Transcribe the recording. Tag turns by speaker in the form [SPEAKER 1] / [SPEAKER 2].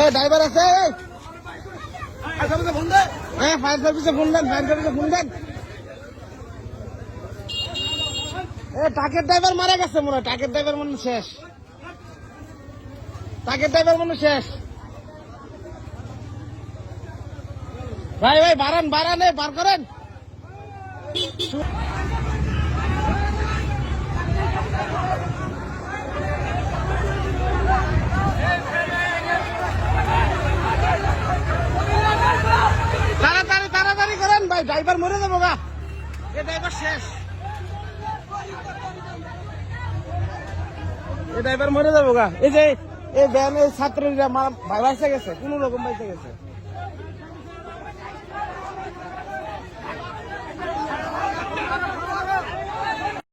[SPEAKER 1] এই ড্রাইভার আছে ফায়ার সার্ভিসে ফোন দেন ট্রাকের ড্রাইভার মারা গেছে মনে হয় ট্রাকের ড্রাইভার মনে শেষ ভাই বাড়ান বার করেন তাড়াতাড়ি করেন ভাই ড্রাইভার মরে যাবো গা এ ড্রাইভার শেষ এই যে এই ভ্যানের ছাত্রীরা ভাই বাইসে গেছে কোন রকম বাইসে গেছে